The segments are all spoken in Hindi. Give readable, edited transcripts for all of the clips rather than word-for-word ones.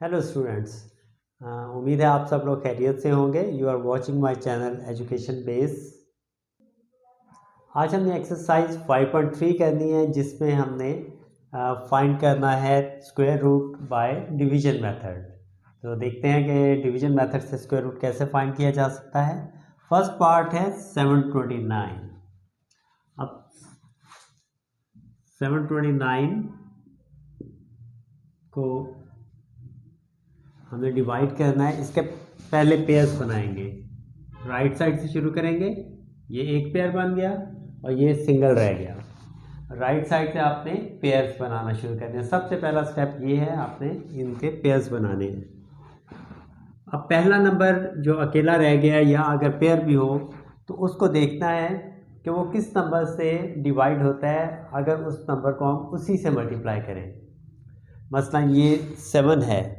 Hello students. उम्मीद है आप सब लोग खैरियत से होंगे। You are watching my channel education base. आज हमने एक्सरसाइज 5.3 करनी है, जिसमें हमने फाइंड करना है square root by division method. तो देखते हैं कि डिवीजन मेथड से स्क्वायर रूट कैसे फाइंड किया जा सकता है। फर्स्ट पार्ट है 729। अब 729 को हमें डिवाइड करना है। इसके पहले पेयर्स बनाएंगे। राइट साइड से शुरू करेंगे। ये एक पेयर बन गया और ये सिंगल रह गया। राइट साइड से आपने पेयर्स बनाना शुरू करने हैं। सबसे पहला स्टेप ये है, आपने इनके पेयर्स बनाने हैं। अब पहला नंबर जो अकेला रह गया या अगर पेयर भी हो तो उसको देखना है कि वो किस नंबर से डिवाइड होता है, अगर उस नंबर को हम उसी से मल्टीप्लाई करें। मसलन ये 7 है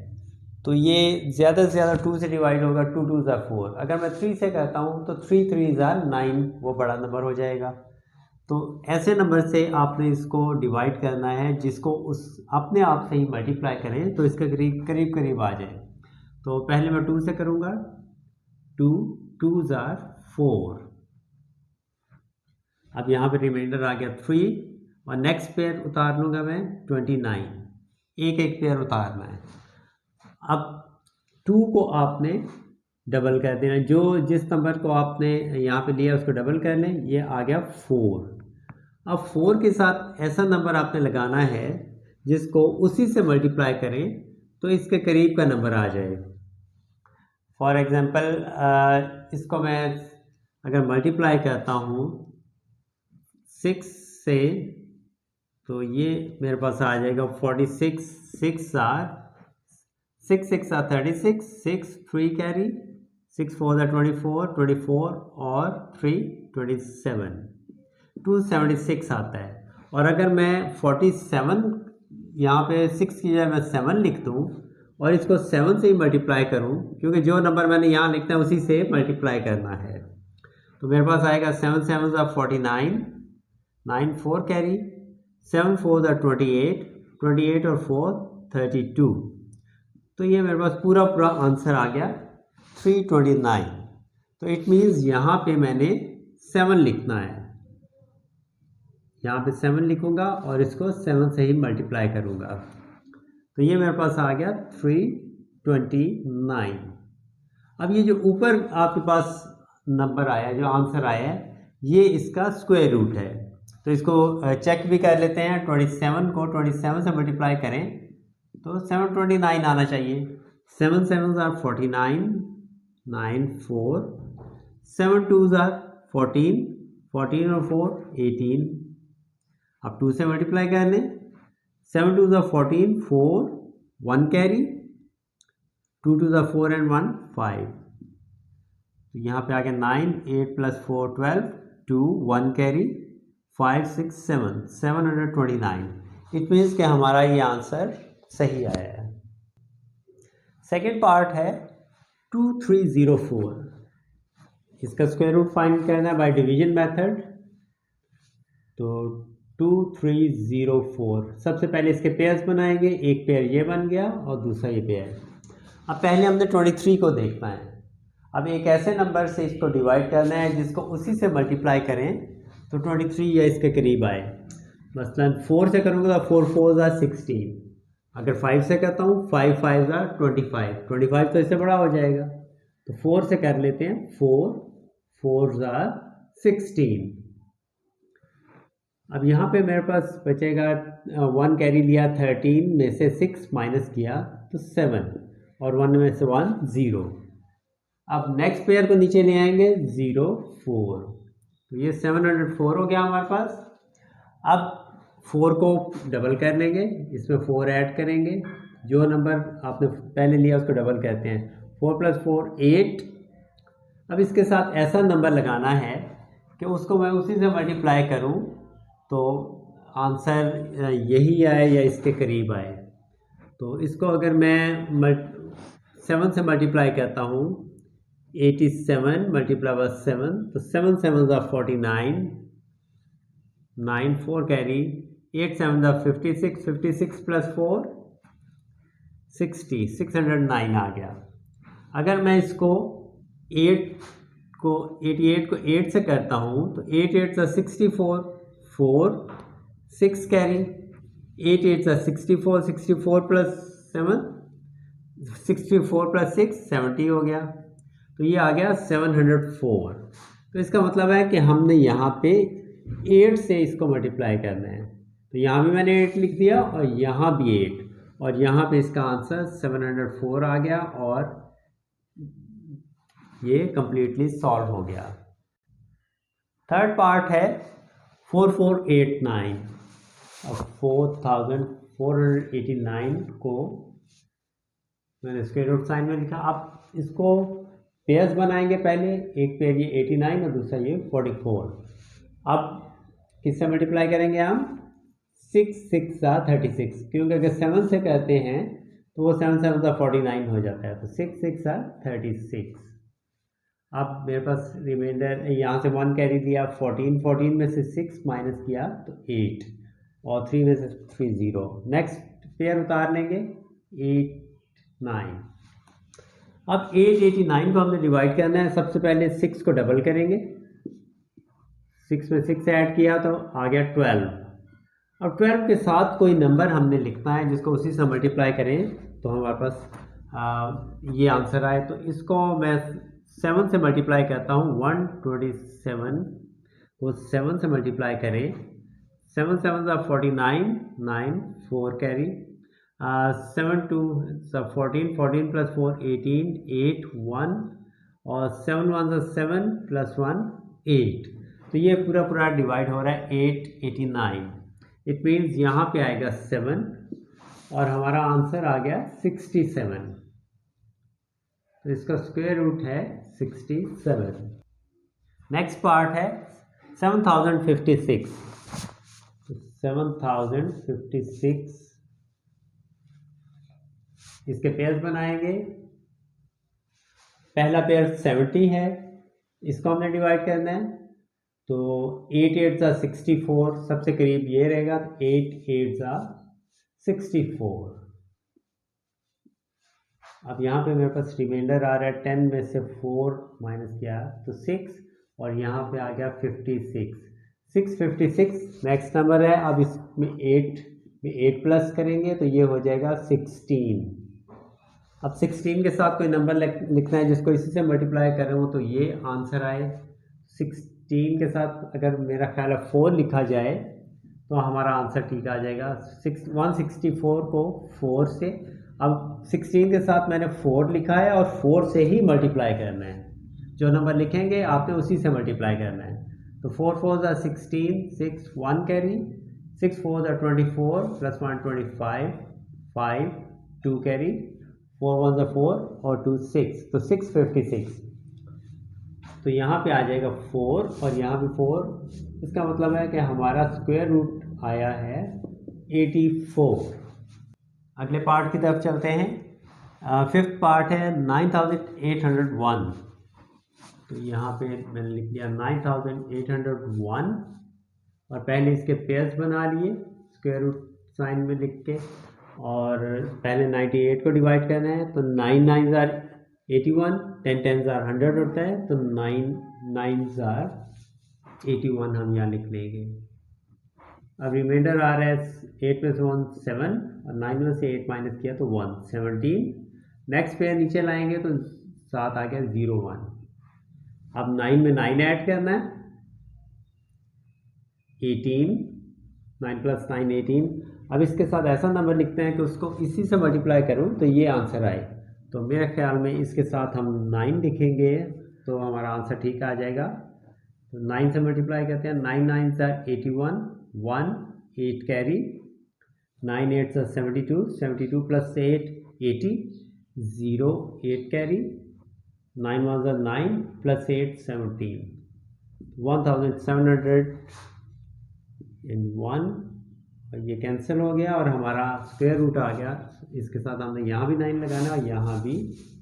तो ये ज़्यादा से ज़्यादा 2 से डिवाइड होगा। 2 2 ज़ा 4। अगर मैं 3 से करता हूँ तो 3 3 ज़ा 9, वो बड़ा नंबर हो जाएगा। तो ऐसे नंबर से आपने इसको डिवाइड करना है जिसको उस अपने आप से ही मल्टीप्लाई करें तो इसके करीब करीब करीब आ जाए। तो पहले मैं 2 से करूँगा। 2 2 ज़ा 4। अब यहाँ पे रिमाइंडर आ गया 3 और नेक्स्ट पेयर उतार लूँगा मैं 29। एक एक पेयर उतारना है। अब 2 को आपने डबल कर देना। जो जिस नंबर को आपने यहाँ पे लिया उसको डबल कर लें। ये आ गया 4। अब 4 के साथ ऐसा नंबर आपने लगाना है जिसको उसी से मल्टीप्लाई करें तो इसके करीब का नंबर आ जाए। फॉर एग्जांपल इसको मैं अगर मल्टीप्लाई करता हूँ 6 से तो ये मेरे पास आ जाएगा 46। 6 आर 6 6 आर 36। 6 3 कैरी 6 4 ज़ा 24 24 और 3 27 276 आता है। और अगर मैं 47 यहाँ पे 6 की जगह मैं 7 लिख दूँ और इसको 7 से ही मल्टीप्लाई करूँ, क्योंकि जो नंबर मैंने यहाँ लिखना है उसी से मल्टीप्लाई करना है, तो मेरे पास आएगा 7 7 ज़ा 49 9 4 कैरी 7 4 ज़ा 28 28 और 4 32। तो ये मेरे पास पूरा पूरा आंसर आ गया 329। तो इट मीन्स यहाँ पे मैंने 7 लिखना है। यहाँ पे 7 लिखूँगा और इसको 7 से ही मल्टीप्लाई करूँगा। तो ये मेरे पास आ गया 329। अब ये जो ऊपर आपके पास नंबर आया, जो आंसर आया है, ये इसका स्क्वायर रूट है। तो इसको चेक भी कर लेते हैं। 27 को 27 से मल्टीप्लाई करें तो 729 आना चाहिए। 7 7 आर 49 9 4 7 2 आर 14 14 और 4 18। अब 2 से मल्टीप्लाई कर लें। 7 2 ज़ा 14 4 1 कैरी 2 2 ज़ा 4 एंड 1 5। तो यहाँ पे आ गया 9 8 + 4 12 2 1 कैरी 5 6 7 729। इट मीन्स कि हमारा ये आंसर सही आया है। सेकेंड पार्ट है 2304। इसका स्क्वायर रूट फाइंड करना है बाय डिवीजन मेथड। तो 2304 सबसे पहले इसके पेयर्स बनाएंगे। एक पेयर ये बन गया और दूसरा ये पेयर। अब पहले हमने 23 को देखना है। अब एक ऐसे नंबर से इसको डिवाइड करना है जिसको उसी से मल्टीप्लाई करें तो 23 या इसके करीब आए। मसलन 4 से करूँगा तो 4 4 ज़ा 16। अगर 5 से करता हूँ 5 5 ज़ा 25। 25 तो इससे बड़ा हो जाएगा, तो 4 से कर लेते हैं। 4 4 ज़ा 16। अब यहाँ पे मेरे पास बचेगा 1 कैरी लिया 13 में से 6 माइनस किया तो 7 और 1 में से 1 0। अब नेक्स्ट पेयर को नीचे ले आएंगे 0 4। तो ये 704 हो गया हमारे पास। अब 4 को डबल कर लेंगे, इसमें 4 ऐड करेंगे। जो नंबर आपने पहले लिया उसको डबल कहते हैं। 4 + 4 8। अब इसके साथ ऐसा नंबर लगाना है कि उसको मैं उसी से मल्टीप्लाई करूं तो आंसर यही आए या इसके करीब आए। तो इसको अगर मैं 7 से मल्टीप्लाई करता हूँ 87 मल्टीप्लाई बाय 7 तो 7 7 ज़ा 49 9 4 कैरी 8 7 ज़ा 56 56 + 4 609 आ गया। अगर मैं इसको 88 को 8 से करता हूँ तो 8 8 64, 4 6 कैरी, 8 8 64, 64 प्लस 7, 64 प्लस 6 70 हो गया। तो ये आ गया 704। तो इसका मतलब है कि हमने यहाँ पे 8 से इसको मल्टीप्लाई करना है। तो यहाँ भी मैंने 8 लिख दिया और यहाँ भी 8, और यहाँ पे इसका आंसर 704 आ गया और ये कंप्लीटली सॉल्व हो गया। थर्ड पार्ट है 4489। अब 4489 को मैंने स्क्वायर रूट साइन में लिखा। आप इसको पेयर्स बनाएंगे, पहले एक पेयर ये 89 और दूसरा ये 44। अब किससे मल्टीप्लाई करेंगे हम? 6 6 36, क्योंकि अगर 7 से करते हैं तो वो 7 7 49 हो जाता है। तो 6 6 36। अब मेरे पास रिमाइंडर यहाँ से 1 कैरी दिया, 14, 14 में से 6 माइनस किया तो 8, और 3 में से 3 0। नेक्स्ट पेयर उतार लेंगे 8 9। अब 889 को हमने डिवाइड करना है। सबसे पहले 6 को डबल करेंगे, 6 में 6 ऐड किया तो आ गया 12। अब 12 के साथ कोई नंबर हमने लिखना है जिसको उसी से मल्टीप्लाई करें तो हमारे पास ये आंसर आए। तो इसको मैं 7 से मल्टीप्लाई करता हूँ, 127 को 7 से मल्टीप्लाई करें, 7 7 49, 9 4 कैरी, 7 2 14, 14 प्लस 4 18, 8 1, और 7 1 7 प्लस 1 8। तो ये पूरा पूरा डिवाइड हो रहा है 889। इट मीन्स यहाँ पे आएगा 7 और हमारा आंसर आ गया 67। तो इसका स्क्वायर रूट है 67। नेक्स्ट पार्ट है 7056। 7056 इसके पेयर्स बनाएंगे। पहला पेयर 70 है, इसको हमने डिवाइड करना है। तो 8 8 64, सबसे करीब ये रहेगा, 8 8 64। अब यहाँ पे मेरे पास रिमाइंडर आ रहा है, 10 में से 4 माइनस किया तो 6, और यहाँ पे आ गया 56, 656 नेक्स्ट नंबर है। अब इसमें 8 प्लस करेंगे तो ये हो जाएगा 16। अब 16 के साथ कोई नंबर लिखना है जिसको इसी से मल्टीप्लाई कर रहे हो तो ये आंसर आए। 16 के साथ अगर मेरा ख्याल है 4 लिखा जाए तो हमारा आंसर ठीक आ जाएगा। 164 को 4 से, अब 16 के साथ मैंने 4 लिखा है और 4 से ही मल्टीप्लाई करना है। जो नंबर लिखेंगे आपने उसी से मल्टीप्लाई करना है। तो 4 4 16, 6 1 कैरी, 6 4 24 प्लस 1 25, 5 2 कैरी, 4 1 4 और 2 6, तो 656। तो यहाँ पे आ जाएगा 4 और यहाँ भी 4। इसका मतलब है कि हमारा स्क्वायर रूट आया है 84। अगले पार्ट की तरफ चलते हैं। फिफ्थ पार्ट है 9801। तो यहाँ पे मैंने लिख दिया 9801 और पहले इसके पेयर्स बना लिए स्क्वायर रूट साइन में लिख के, और पहले 98 को डिवाइड करना है। तो 9 9 81, 10 10 100 होता है, तो 9 9 81 हम यहाँ लिख लेंगे। अब रिमाइंडर आ रहा है 8 में से 1 7 और 9 में से 8 माइनस किया तो 1 17। नेक्स्ट पेयर नीचे लाएंगे तो 7 आ गया 0 1। अब 9 में 9 ऐड करना है, 18, 9 प्लस 9 18। अब इसके साथ ऐसा नंबर लिखते हैं कि उसको इसी से मल्टीप्लाई करूं तो ये आंसर आए। तो मेरे ख्याल में इसके साथ हम 9 लिखेंगे तो हमारा आंसर ठीक आ जाएगा। तो 9 से मल्टीप्लाई करते हैं, 9 9 81, 1 8 कैरी, 9 8 72, 72 प्लस 8 80, 0 8 कैरी, 9 1 9 प्लस 8 17, 1701। और ये कैंसिल हो गया और हमारा स्क्वायर रूट आ गया। इसके साथ हमने यहाँ भी 9 लगाना और यहाँ भी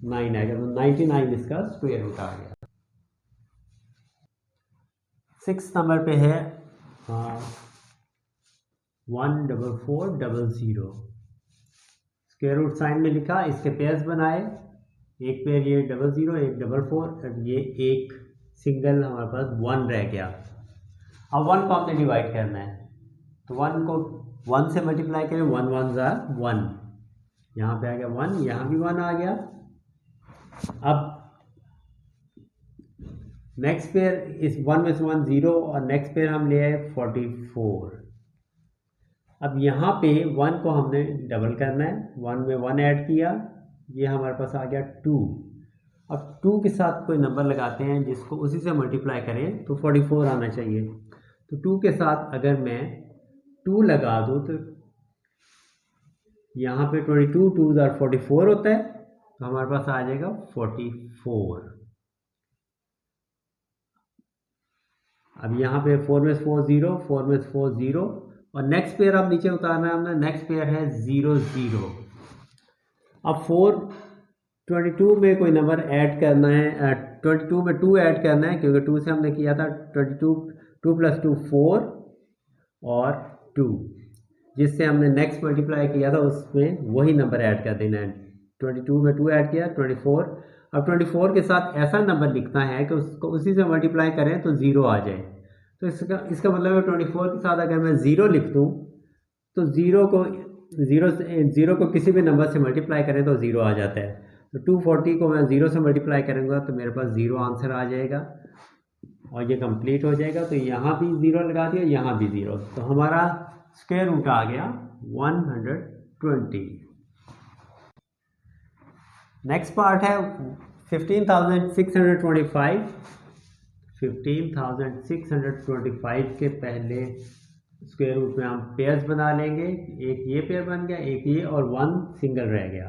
9 आएगा, तो 99 इसका स्क्वायर रूट आ गया। 6 नंबर पे है 14400। स्क्वायर रूट साइन में लिखा, इसके पेयर्स बनाए, एक पेयर ये 00, एक 44 और ये एक सिंगल हमारे पास 1 रह गया। अब 1 को हमने डिवाइड करना है, तो 1 को 1 से मल्टीप्लाई करें, 1 1 ज़ा 1, यहाँ पे आ गया 1, यहाँ भी 1 आ गया। अब नेक्स्ट पेयर इस 1 में से 1 0 और नेक्स्ट पेयर हम ले आए 44। अब यहाँ पे 1 को हमने डबल करना है, 1 में 1 ऐड किया, ये हमारे पास आ गया 2। अब 2 के साथ कोई नंबर लगाते हैं जिसको उसी से मल्टीप्लाई करें तो 44 आना चाहिए। तो 2 के साथ अगर मैं 2 लगा दूँ तो यहाँ पे 22 2 44 होता है, तो हमारे पास आ जाएगा 44। अब यहाँ पे 4 में 4 0, 4 में 4 0 और नेक्स्ट पेयर अब नीचे उतारना है हमने, नेक्स्ट पेयर है 0 0। अब 22 में कोई नंबर ऐड करना है, 22 में 2 ऐड करना है क्योंकि 2 से हमने किया था 22, 2 + 2 4 और 2, जिससे हमने नेक्स्ट मल्टीप्लाई किया था उसमें वही नंबर ऐड कर देना है। 22 में 2 ऐड किया 24। अब 24 के साथ ऐसा नंबर लिखना है कि उसको उसी से मल्टीप्लाई करें तो 0 आ जाए। तो इसका मतलब है 24 के साथ अगर मैं 0 लिख दूँ तो 0 को किसी भी नंबर से मल्टीप्लाई करें तो 0 आ जाता है। तो 240 को मैं 0 से मल्टीप्लाई करूँगा तो मेरे पास 0 आंसर आ जाएगा और ये कंप्लीट हो जाएगा। तो यहाँ भी 0 लगा दिया, यहाँ भी 0, तो हमारा स्क्वायर रूट आ गया 120। नेक्स्ट पार्ट है 15,625। 15,625 के पहले स्क्वायर रूट में हम पेयर्स बना लेंगे, एक ये पेयर बन गया, एक ये और 1 सिंगल रह गया।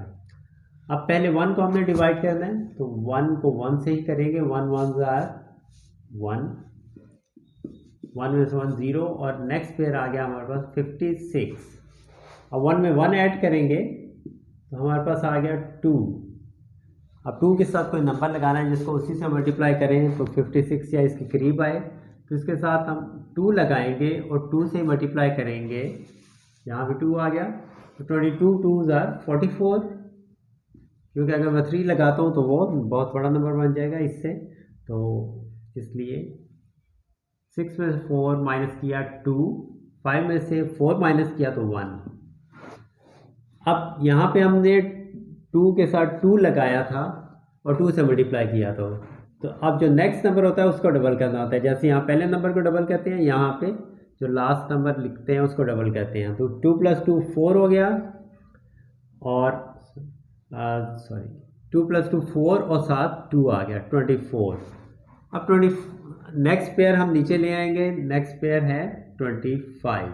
अब पहले 1 को हमने डिवाइड करना है, तो 1 को 1 से ही करेंगे, 1 1 ज़ा 1, 1 में से 1 0 और नेक्स्ट पेयर आ गया हमारे पास 56। अब 1 में 1 ऐड करेंगे तो हमारे पास आ गया 2। अब 2 के साथ कोई नंबर लगाना है जिसको उसी से मल्टीप्लाई करें तो 56 या इसके करीब आए, तो इसके साथ हम 2 लगाएंगे और 2 से मल्टीप्लाई करेंगे, यहाँ भी 2 आ गया, तो 22 2 ज़ा 44, क्योंकि अगर मैं 3 लगाता हूँ तो वो बहुत बड़ा नंबर बन जाएगा इससे, तो इसलिए 6 में से 4 माइनस किया 2, 5 में से 4 माइनस किया तो 1। अब यहाँ पे हमने 2 के साथ 2 लगाया था और 2 से मल्टीप्लाई किया था, तो अब जो नेक्स्ट नंबर होता है उसको डबल करना होता है। जैसे यहाँ पहले नंबर को डबल करते हैं, यहाँ पे जो लास्ट नंबर लिखते हैं उसको डबल करते हैं। तो 2 + 2 4 हो गया और 2 + 2 4 और साथ 2 आ गया 24। अब नेक्स्ट पेयर हम नीचे ले आएंगे, नेक्स्ट पेयर है 25।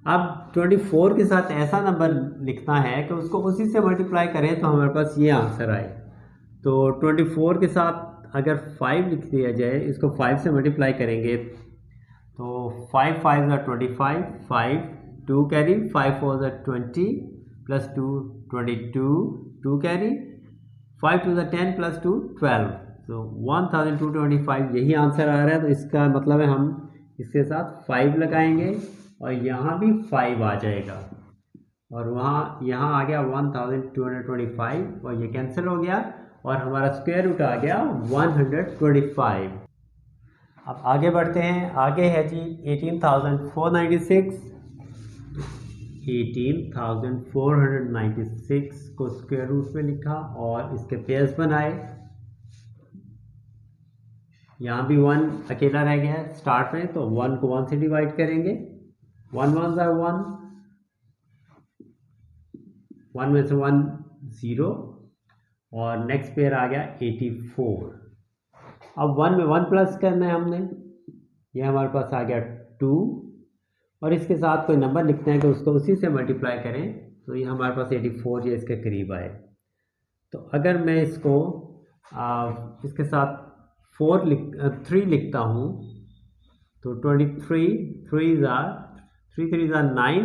अब 24 के साथ ऐसा नंबर लिखना है कि उसको उसी से मल्टीप्लाई करें तो हमारे पास ये आंसर आए। तो 24 के साथ अगर 5 लिख दिया जाए, इसको 5 से मल्टीप्लाई करेंगे तो 5 5 ज़ा 25, 5 2 कैरी, 5 4 ज़ा 20 + 2 22, 2 कैरी, 5 2 ज़ा 10 + 2 12, तो 1225 यही आंसर आ रहा है। तो इसका मतलब है हम इसके साथ 5 लगाएंगे और यहाँ भी 5 आ जाएगा और यहाँ आ गया 1225 और ये कैंसिल हो गया और हमारा स्क्वायर रूट आ गया 125। अब आगे बढ़ते हैं, आगे है जी 18,496। 18,496 को स्क्वायर रूट में लिखा और इसके पेयर्स बनाए। यहाँ भी 1 अकेला रह गया है स्टार्ट में, तो 1 को 1 से डिवाइड करेंगे, 1 1 ज़ा 1, 1 में से 1 0 और नेक्स्ट पेयर आ गया 84। अब 1 में 1 प्लस करना है हमने, यह हमारे पास आ गया 2 और इसके साथ कोई नंबर लिखना है कि उसको उसी से मल्टीप्लाई करें तो ये हमारे पास 84 या इसके करीब आए। तो अगर मैं इसको इसके साथ 3 लिखता हूँ तो 23, 3 ज़ा 3 3 ज़ा 9,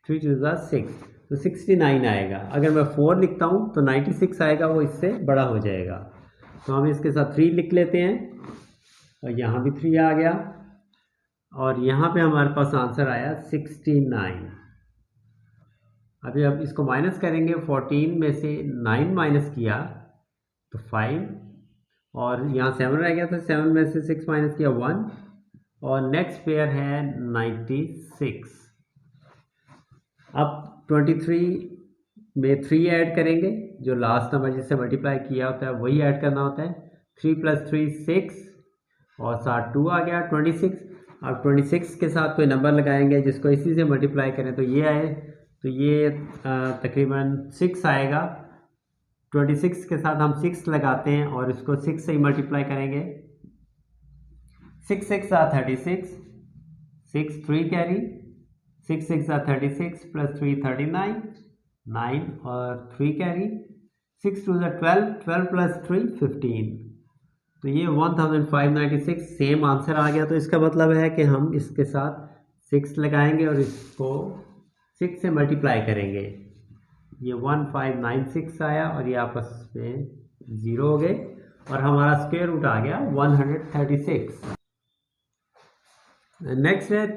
3 2 ज़ा 6, तो 69 आएगा। अगर मैं 4 लिखता हूँ तो 96 आएगा, वो इससे बड़ा हो जाएगा। तो हम इसके साथ 3 लिख लेते हैं और यहाँ भी 3 आ गया और यहाँ पे हमारे पास आंसर आया 69। अभी अब इसको माइनस करेंगे, 14 में से 9 माइनस किया तो 5, और यहाँ 7 रह गया तो 7 में से 6 माइनस किया 1, और नेक्स्ट पेयर है 96। अब 23 में 3 ऐड करेंगे, जो लास्ट नंबर जिससे मल्टीप्लाई किया होता है वही ऐड करना होता है। 3 + 3 6, और साथ 2 आ गया 26। अब 26 के साथ कोई नंबर लगाएंगे जिसको इसी से मल्टीप्लाई करें तो ये आए, तो ये तकरीबन 6 आएगा। 26 के साथ हम 6 लगाते हैं और इसको 6 से ही मल्टीप्लाई करेंगे। 6 6 36, 6 3 कैरी, 6 6 36 + 3 39, 9 और 3 कैरी, 6 2 12, 12 + 3 15। तो ये 1596 सेम आंसर आ गया। तो इसका मतलब है कि हम इसके साथ 6 लगाएंगे और इसको 6 से मल्टीप्लाई करेंगे। ये 1596 आया और ये आपस में 0 हो गए और हमारा स्क्वायर रूट आ गया 136। नेक्स्ट है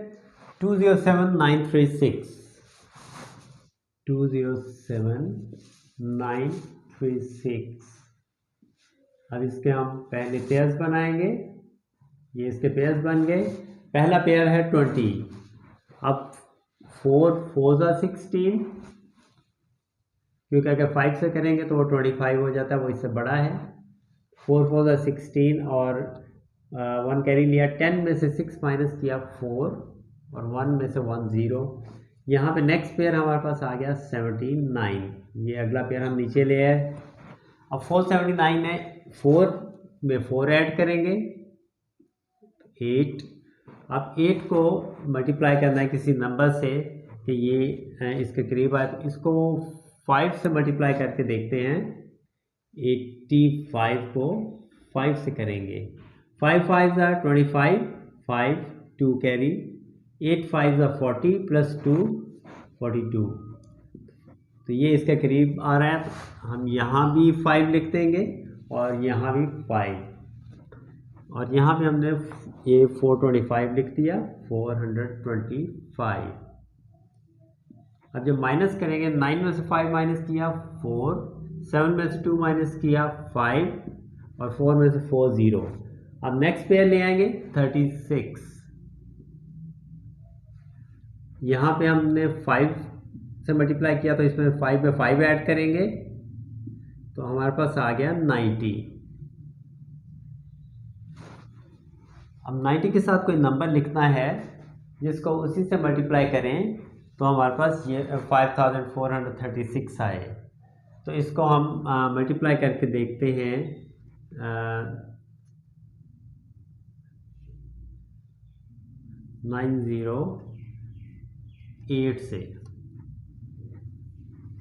207936। 207936। अब इसके हम पहले पेयर्स बनाएंगे। ये इसके पेयर्स बन गए। पहला पेयर है 20। अब 4 4 16, क्योंकि अगर 5 से करेंगे तो वो 25 हो जाता है, वो इससे बड़ा है। 4 4 16 और 1 कैरी लिया। 10 में से 6 माइनस किया 4 और 1 में से 1 0। यहाँ पे नेक्स्ट पेयर हमारे पास आ गया 79। ये अगला पेयर हम नीचे ले आए। अब 479 है, 4 में 4 ऐड करेंगे 8। अब 8 को मल्टीप्लाई करना है किसी नंबर से कि ये इसके करीब आए, तो इसको 5 से मल्टीप्लाई करके देखते हैं। 85 को 5 से करेंगे। 5 5 25, 5 2 कैरी, 8 5 40 + 2 42। तो ये इसके करीब आ रहा है। हम यहाँ भी 5 लिख देंगे और यहाँ भी 5, और यहाँ पे हमने ये 425 लिख दिया, 425। अब जब माइनस करेंगे, 9 में से 5 माइनस किया 4, 7 में से 2 माइनस किया 5 और 4 में से 4 0। अब नेक्स्ट पेयर ले आएंगे 36। यहाँ पे हमने 5 से मल्टीप्लाई किया तो इसमें 5 में 5 ऐड करेंगे तो हमारे पास आ गया 90। अब 90 के साथ कोई नंबर लिखना है जिसको उसी से मल्टीप्लाई करें तो हमारे पास ये 5436 आए। तो इसको हम मल्टीप्लाई करके देखते हैं। 908 से।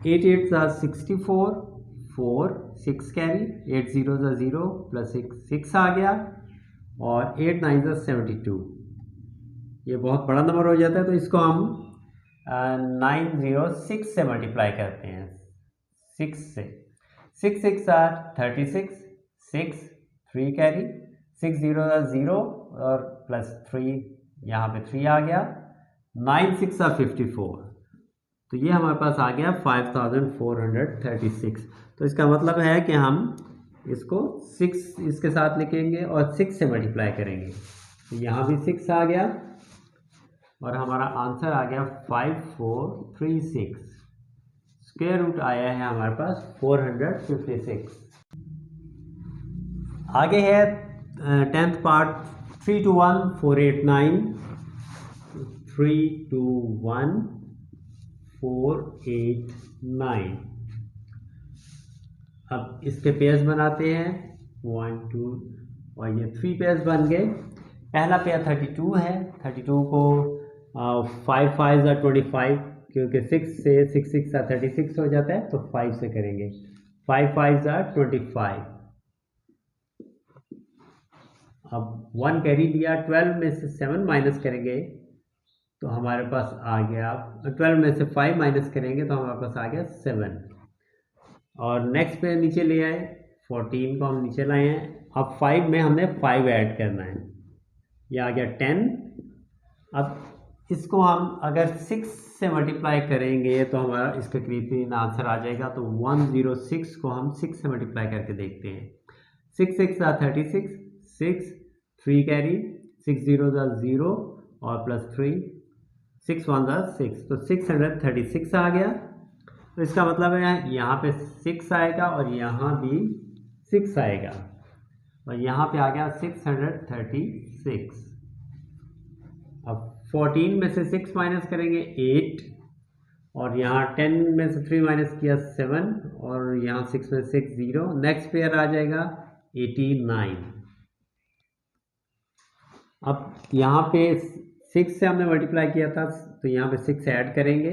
8 8 64, 4 6 कैरी, 8 0 0 + 6 आ गया, और 8 9 72। ये बहुत बड़ा नंबर हो जाता है तो इसको हम 906 से मल्टीप्लाई करते हैं। 6 से। 6 6 36, 6 3 कैरी, 6 0 0 और +3, यहाँ पे 3 आ गया। 9 6 54। तो ये हमारे पास आ गया 5436। तो इसका मतलब है कि हम इसको 6 इसके साथ लिखेंगे और 6 से मल्टीप्लाई करेंगे। तो यहाँ भी 6 आ गया और हमारा आंसर आ गया 5436। स्क्वायर रूट आया है हमारे पास 456। आगे है 10th पार्ट 3 2 1 489। 3 2 1 489। अब इसके पेयर्स बनाते हैं 1 2, और ये 3 पेयर्स बन गए। पहला पेयर 32 है। 32 को 5 5 25, क्योंकि 6 से 6 6 36 हो जाता है तो 5 से करेंगे। 5 5 25। अब 1 कैरी लिया। 12 में से 7 माइनस करेंगे तो हमारे पास आ गया, 12 में से 5 माइनस करेंगे तो हमारे पास आ गया 7। और नेक्स्ट पे नीचे ले आए, 14 को हम नीचे लाए हैं। अब 5 में हमने 5 ऐड करना है, ये आ गया 10। अब इसको हम अगर 6 से मल्टीप्लाई करेंगे तो हमारा इसके करीब आंसर आ जाएगा। तो 106 को हम 6 से मल्टीप्लाई करके देखते हैं। 6 6 36, 6 3 कैरी, 6 0 0 और प्लस 3, 6 1 6, तो 636 आ गया। तो इसका मतलब है यहाँ पे 6 आएगा और यहाँ भी 6 आएगा और यहाँ पे आ गया 636। अब 14 में से 6 माइनस करेंगे 8 और यहाँ 10 में से 3 माइनस किया 7 और यहाँ 6 में 6 0। नेक्स्ट पेयर आ जाएगा 89। अब यहाँ पे 6 से हमने मल्टीप्लाई किया था तो यहाँ पे 6 ऐड करेंगे,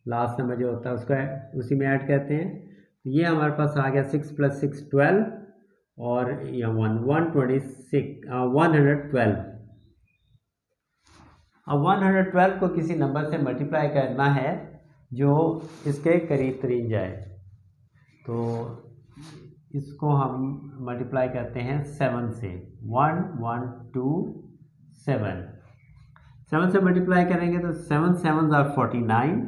लास्ट नंबर जो होता है उसको उसी में ऐड करते हैं। तो ये हमारे पास आ गया 6 + 6 12 और यहाँ 112। अब 112 को किसी नंबर से मल्टीप्लाई करना है जो इसके करीब तरीन जाए, तो इसको हम मल्टीप्लाई करते हैं 7 से। 1 1 2 7 से मल्टीप्लाई करेंगे तो 7 7 49,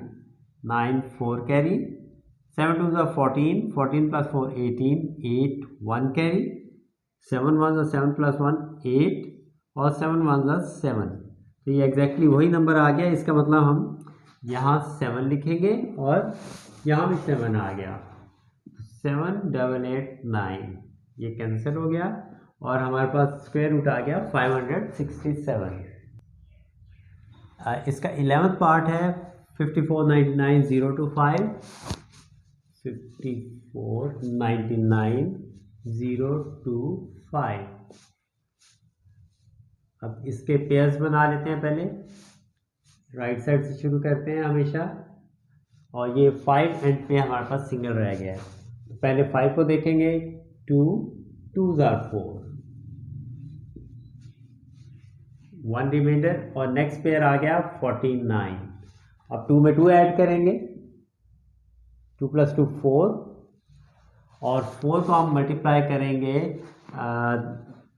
9 4 कैरी, 7 2 14, 14 + 4 18, 8 1 कैरी, 7 1 7 + 1 8 और 7 1 7। तो ये एग्जैक्टली वही नंबर आ गया। इसका मतलब हम यहाँ 7 लिखेंगे और यहाँ भी 7 आ गया। 7 8 8 9 ये कैंसिल हो गया और हमारे पास स्क्वायर रूट आ गया 567। इसका 11th पार्ट है 54 99 0 to 5, 54 99 0 to 5। अब इसके पेयर्स बना लेते हैं। पहले राइट साइड से शुरू करते हैं हमेशा और ये 5 एंड पे हमारे पास सिंगल रह गया है। तो पहले 5 को देखेंगे, 2 2 4, 1 रिमाइंडर और नेक्स्ट पेयर आ गया 49। अब 2 में 2 ऐड करेंगे, 2 + 2 4 और 4 को हम मल्टीप्लाई करेंगे,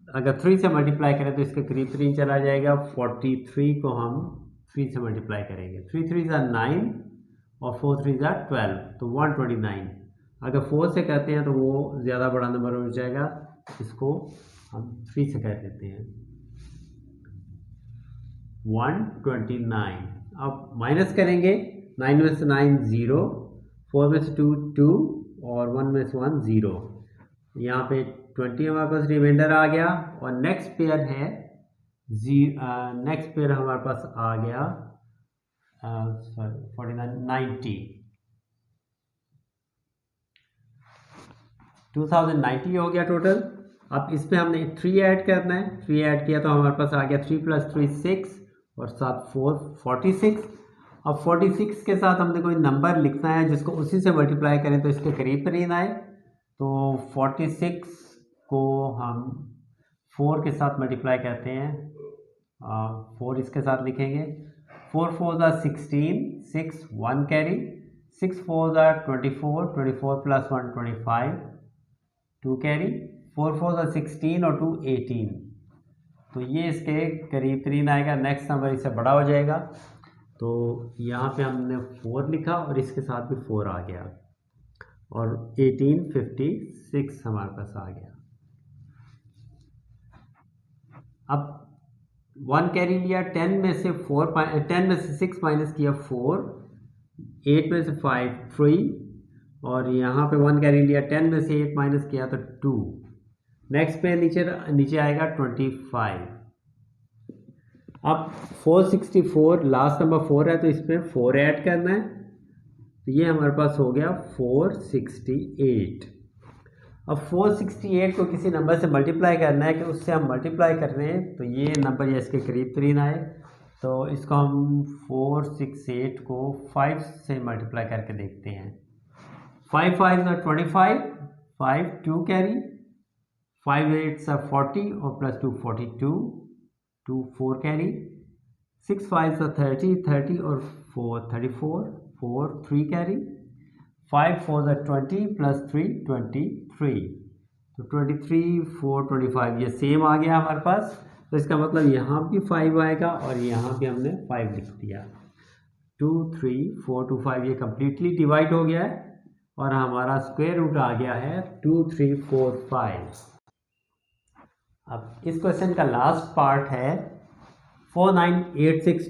अगर 3 से मल्टीप्लाई करें तो इसके करीब 3 चला जाएगा। 43 को हम 3 से मल्टीप्लाई करेंगे, 3 3 9 और 4 3 12, तो 129। अगर 4 से करते हैं तो वो ज़्यादा बड़ा नंबर हो जाएगा, इसको हम 3 से कर देते हैं, 129। अब माइनस करेंगे, 9 में से 9 0, 4 में से 2 2 और 1 में से 1 0। यहाँ पे 20 हमारे पास रिमाइंडर आ गया और नेक्स्ट पेयर है नेक्स्ट पेयर हमारे पास आ गया 49 90, 2090 हो गया टोटल। अब इस पे हमने 3 ऐड करना है, 3 ऐड किया तो हमारे पास आ गया 3 + 3 6 और 7 4 46। अब 46 के साथ हमने कोई नंबर लिखना है जिसको उसी से मल्टीप्लाई करें तो इसके करीब तरीन आए। तो 46 को हम 4 के साथ मल्टीप्लाई करते हैं, 4 इसके साथ लिखेंगे, 4 4 16, 6 1 कैरी, 6 4 24, 24 + 1 25, 2 कैरी, 4 4 16 और 2 18। तो ये इसके करीब तरीन आएगा। नेक्स्ट नंबर इससे बड़ा हो जाएगा, तो यहाँ पे हमने 4 लिखा और इसके साथ भी 4 आ गया और 1856 हमारे पास आ गया। अब 1 कैरी लिया, 10 में से 6 माइनस किया 4, 8 में से 5 3 और यहाँ पे 1 कैरी लिया, 10 में से 8 माइनस किया तो 2। नेक्स्ट पे नीचे आएगा 25। अब 464 लास्ट नंबर 4 है तो इसमें 4 ऐड करना है, तो ये हमारे पास हो गया 468। अब 468 को किसी नंबर से मल्टीप्लाई करना है कि उससे हम मल्टीप्लाई कर रहे हैं तो ये नंबर या इसके करीब तरीन आए, तो इसको हम 468 को 5 से मल्टीप्लाई करके देखते हैं। 5 5 25, 5 2 कैरी, 5 8 40 और प्लस 2 42, 2 4 कैरी, 6 5 30 30 और 4 34, 4 3 कैरी, 5 4 20 प्लस 3 23, तो 23 4 25 ये सेम आ गया हमारे पास। तो इसका मतलब यहाँ भी 5 आएगा और यहाँ भी हमने 5 लिख दिया। 2 3 4 2 5 ये कम्प्लीटली डिवाइड हो गया है और हमारा स्क्वायर रूट आ गया है 2 3 4 5। अब इस क्वेश्चन का लास्ट पार्ट है 4986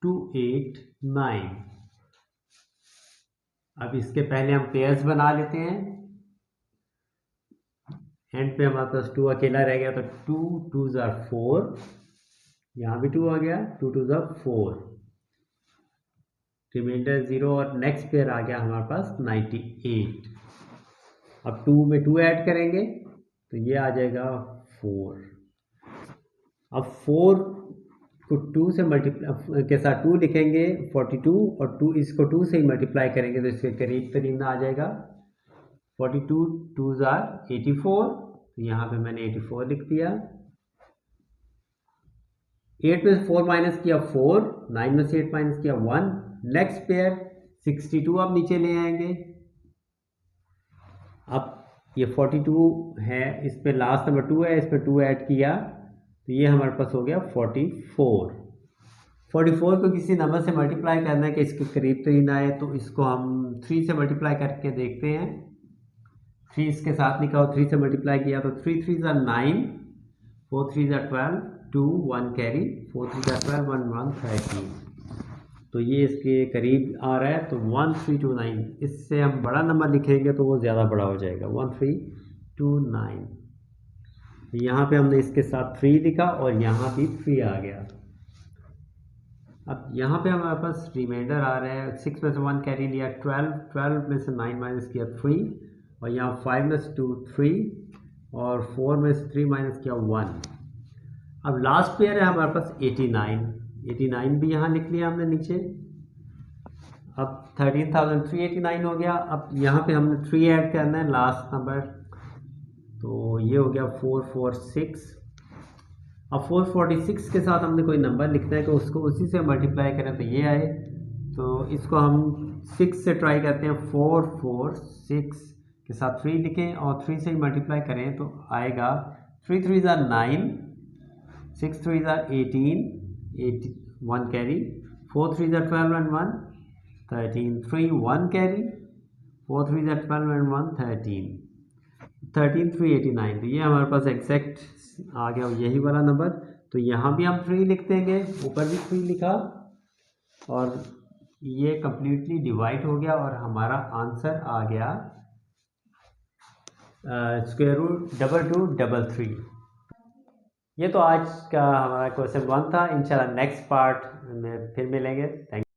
289। अब इसके पहले हम पेयर्स बना लेते हैं। एंड पे हमारे पास 2 अकेला रह गया तो 2 2 ज़ा 4, यहाँ भी 2 आ गया, 2 2 ज़ा 4, रिमाइंडर 0 और नेक्स्ट पेयर आ गया हमारे पास 98। अब 2 में 2 ऐड करेंगे तो ये आ जाएगा 4। अब 4 को 2 से मल्टीप्लाई के साथ 2 लिखेंगे 42 और 2 इसको 2 से ही मल्टीप्लाई करेंगे तो इसके करीब करीब आ जाएगा 42 2 ज़ा 84, तो यहाँ पे मैंने 84 लिख दिया। 8 में से 4 माइनस किया 4, 9 में से 8 माइनस किया 1। नेक्स्ट पेयर 62 आप नीचे ले आएंगे। अब ये 42 है, इस पे लास्ट नंबर 2 है, इस पे 2 ऐड किया तो ये हमारे पास हो गया 44। 44 को किसी नंबर से मल्टीप्लाई करना है कि इसके करीब करीब आए, तो इसको हम 3 से मल्टीप्लाई करके देखते हैं। 3 इसके साथ लिखा हो, 3 से मल्टीप्लाई किया तो 3 3 ज़ा 9, 4 3 ज़ा 12, 2 1 कैरी, 4 3 ज़ा 12, 1 1 13, तो ये इसके करीब आ रहा है। तो 1329, इससे हम बड़ा नंबर लिखेंगे तो वो ज़्यादा बड़ा हो जाएगा, 1329। यहाँ पे हमने इसके साथ 3 लिखा और यहाँ भी 3 आ गया। अब यहाँ पे हमारे पास रिमाइंडर आ रहा है, 6 में से 1 कैरी लिया 12, 12 में से 9 माइनस किया 3 और यहाँ 5 में से 2 3 और 4 में से 3 माइनस किया 1। अब लास्ट पेयर है हमारे पास 89 भी यहाँ लिख लिया हमने नीचे। अब 13,389 हो गया। अब यहाँ पे हमने 3 ऐड करना है लास्ट नंबर, तो ये हो गया 446। अब 446 के साथ हमने कोई नंबर लिखना है कि उसको उसी से मल्टीप्लाई करें तो ये आए, तो इसको हम 6 से ट्राई करते हैं। 446 के साथ 3 लिखें और 3 से ही मल्टीप्लाई करें तो आएगा 3 3 ज़ा 9, 6 3 ज़ा 18, 1 कैरी, 4 3 ज़ा 12 and 1 13, 3 1 कैरी, 4 3 ज़ा 12 and 1 13, 13389। तो ये हमारे पास एग्जैक्ट आ गया यही वाला नंबर। तो यहाँ भी हम 3 लिख देंगे, ऊपर भी 3 लिखा और ये कम्प्लीटली डिवाइड हो गया और हमारा आंसर आ गया स्क्वायर रूट 2233। ये तो आज का हमारा क्वेश्चन 1 था। इंशाल्लाह नेक्स्ट पार्ट में फिर मिलेंगे। थैंक